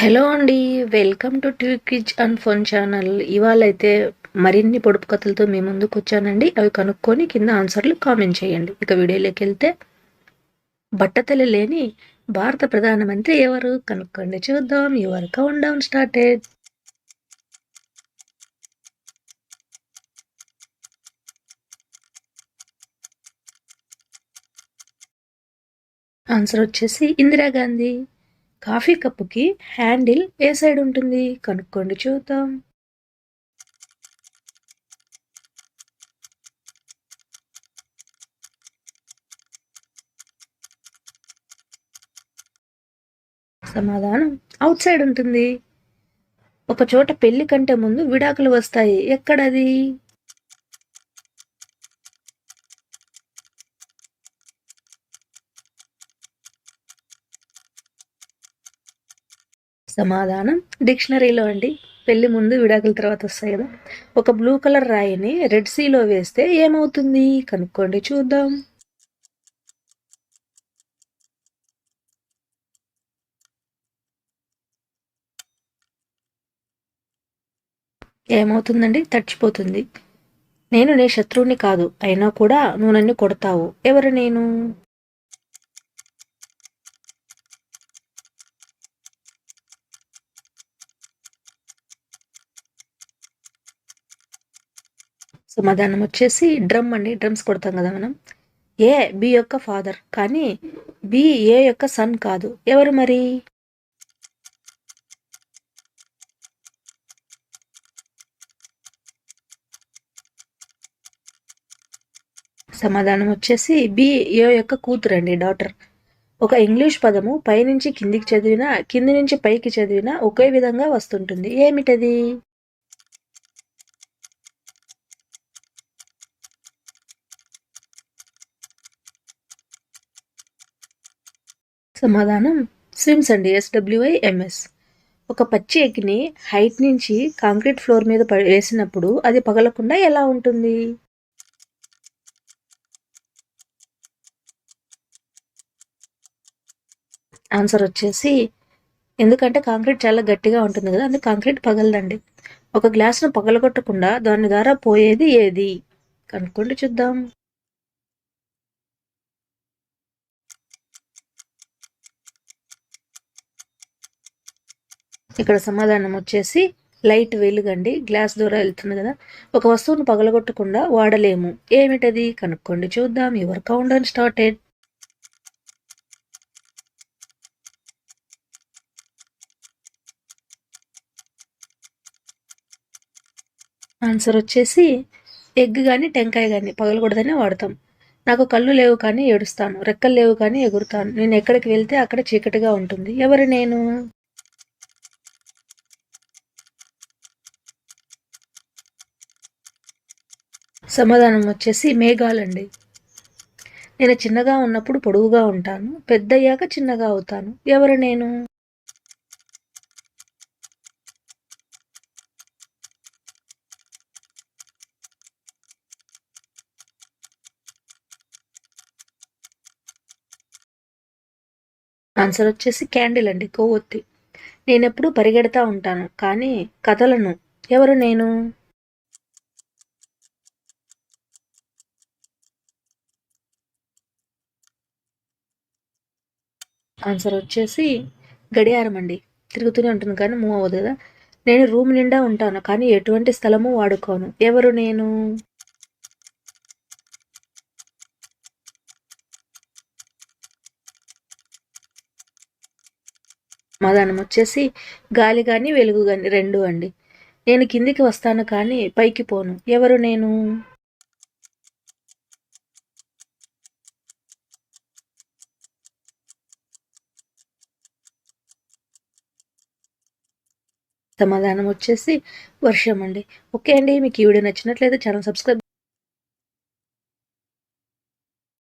Hello అండి. Welcome to Twikiz and fun channel. ఇవాళైతే మరిన్ని పొడుపు కథలతో మీ ముందుకొచ్చానండి. అవి కనుక్కొని కింద ఆన్సర్లు కామెంట్ చేయండి. ఇక వీడియోలోకెళ్తే, బట్టతల లేని భారత ప్రధానమంత్రి ఎవరు? కనుక్కోండి చూద్దాం. Your count down started. Answer వచ్చేసి ఇందిరాగాంధీ. కాఫీ కప్పుకి హ్యాండిల్ ఏ సైడ్ ఉంటుంది? కనుక్కోండి చూద్దాం. సమాధానం అవుట్ సైడ్ ఉంటుంది. ఒక చోట పెళ్లి కంటే ముందు విడాకులు వస్తాయి. ఎక్కడది? సమాధానం డిక్షనరీలో అండి. పెళ్లి ముందు విడాకుల తర్వాత వస్తాయి కదా. ఒక బ్లూ కలర్ రాయిని రెడ్ సీలో వేస్తే ఏమవుతుంది? కనుక్కోండి చూద్దాం. ఏమవుతుందండి? తడిచిపోతుంది. నేను నీ శత్రువుని కాదు, అయినా కూడా నువ్వు నన్ను కొడతావు. ఎవరు నేను? సమాధానం వచ్చేసి డ్రమ్ అండి. డ్రమ్స్ కొడతాం కదా మనం. ఏ బి యొక్క ఫాదర్, కానీ బి ఏ యొక్క సన్ కాదు. ఎవరు మరి? సమాధానం వచ్చేసి బి ఏ యొక్క కూతురు అండి, డాటర్. ఒక ఇంగ్లీష్ పదము పైనుంచి కిందికి చదివినా, కింది నుంచి పైకి చదివినా ఒకే విధంగా వస్తుంటుంది. ఏమిటది? సమాధానం స్విమ్స్ అండి. SWIMS. ఒక పచ్చి ఎగ్ని హైట్ నుంచి కాంక్రీట్ ఫ్లోర్ మీద వేసినప్పుడు అది పగలకుండా ఎలా ఉంటుంది? ఆన్సర్ వచ్చేసి ఎందుకంటే కాంక్రీట్ చాలా గట్టిగా ఉంటుంది కదా, అందుకే కాంక్రీట్ పగలదండి. ఒక గ్లాసును పగలగొట్టకుండా దాని ద్వారా పోయేది ఏది? కనుక్కోండి చూద్దాం. ఇక్కడ సమాధానం వచ్చేసి లైట్ వెలుగండి. గ్లాస్ ద్వారా వెళ్తుంది కదా. ఒక వస్తువును పగలగొట్టకుండా వాడలేము. ఏమిటది? కనుక్కోండి చూద్దాం. Your count down started. Answer వచ్చేసి ఎగ్ కానీ టెంకాయ కానీ పగలకూడదనే వాడతాం. నాకు కళ్ళు లేవు కానీ ఏడుస్తాను, రెక్కలు లేవు కానీ ఎగురుతాను, నేను ఎక్కడికి వెళ్తే అక్కడ చీకటిగా ఉంటుంది. ఎవరు నేను? సమాధానం వచ్చేసి మేఘాలండి. నేను చిన్నగా ఉన్నప్పుడు పొడుగుగా ఉంటాను, పెద్దయ్యాక చిన్నగా అవుతాను. ఎవరు నేను? ఆన్సర్ వచ్చేసి క్యాండిల్ అండి, కొవ్వొత్తి. నేనెప్పుడు పరిగెడతా ఉంటాను కానీ కథలను. ఎవరు నేను? ఆన్సర్ వచ్చేసి గడియారం అండి. తిరుగుతూనే ఉంటుంది కానీ మూవ్ అవ్వదు కదా. నేను రూమ్ నిండా ఉంటాను కానీ ఎటువంటి స్థలము వాడుకోను. ఎవరు నేను? సమాధానం వచ్చేసి గాలి కానీ వెలుగు కానీ రెండు అండి. నేను కిందికి వస్తాను కానీ పైకి పోను. ఎవరు నేను? సమాధానం వచ్చేసి వర్షం అండి. ఓకే అండి, మీకు ఈ వీడియో నచ్చినట్లయితే ఛానల్ సబ్స్క్రైబ్